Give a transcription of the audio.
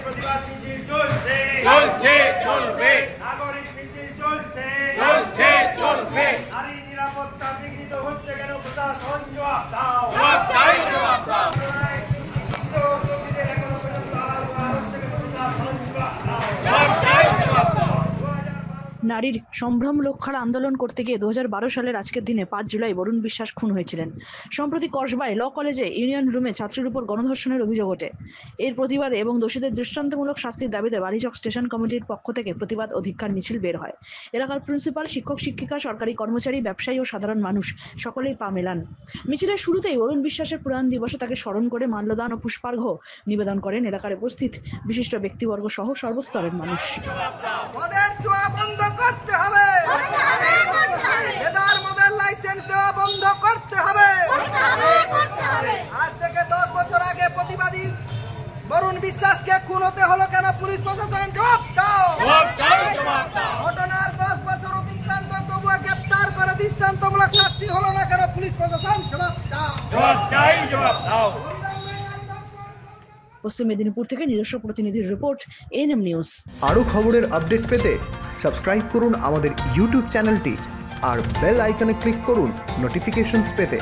প্রতিবাদ মিছিল চলছে চলছে চলবে নাগরিক মিছিল চলছে চলছে চলবে নারী নিরাপত্তা বিঘ্নিত হচ্ছে কেন প্রশাসন জবাব দাও জবাব চাই জবাব দাও দোষীদের এখনো পর্যন্ত আড়াল করা হচ্ছে কেন প্রশাসন জবাব দাও জবাব চাই জবাব দাও। নারীর সম্ভ্রম রক্ষার আন্দোলন করতে গিয়ে 2012 সালের আজকের দিনে 5 জুলাই বরুণ বিশ্বাস খুন হয়েছিলেন। সম্প্রতি কসবায় ল কলেজে ইউনিয়ন রুমে ছাত্রীর উপর গণধর্ষণের অভিযোগ ওঠে। এর প্রতিবাদে এবং দোষীদের দৃষ্টান্তমূলক শাস্তির দাবিতে বালিচক স্টেশন কমিটির পক্ষ থেকে প্রতিবাদ ও ধিক্কার মিছিল বের হয়। এলাকার প্রিন্সিপাল, শিক্ষক শিক্ষিকা, সরকারি কর্মচারী, ব্যবসায়ী ও সাধারণ মানুষ সকলেই পা মেলান। মিছিলের শুরুতেই বরুণ বিশ্বাসের প্রয়াণ দিবসে তাকে স্মরণ করে মাল্যদান ও পুষ্পার্ঘ্য নিবেদন করেন এলাকার উপস্থিত বিশিষ্ট ব্যক্তিবর্গ সহ সর্বস্তরের মানুষ। মদের জুয়া বন্ধ করতে হবে, এটার মদের লাইসেন্স দেওয়া বন্ধ করতে হবে। আজ থেকে 10 বছর আগে প্রতিবাদী বরুণ বিশ্বাসকে খুন হতে হলো কেন? পুলিশ প্রশাসন জবাব দাও। জবাব চাই জবাব দাও। ঘটনার 10 বছর অতিক্রান্ত তবুও গ্রেপ্তার করে দৃষ্টান্তমূলক শাস্তি হলো না কেন? পুলিশ প্রশাসন জবাব দাও। জবাব চাই জবাব দাও। পশ্চিম মেদিনীপুর থেকে নিজস্ব প্রতিনিধির রিপোর্ট, এএনএম নিউজ। আরও খবরের আপডেট পেতে সাবস্ক্রাইব করুন আমাদের ইউটিউব চ্যানেলটি আর বেল আইকনে ক্লিক করুন নোটিফিকেশনস পেতে।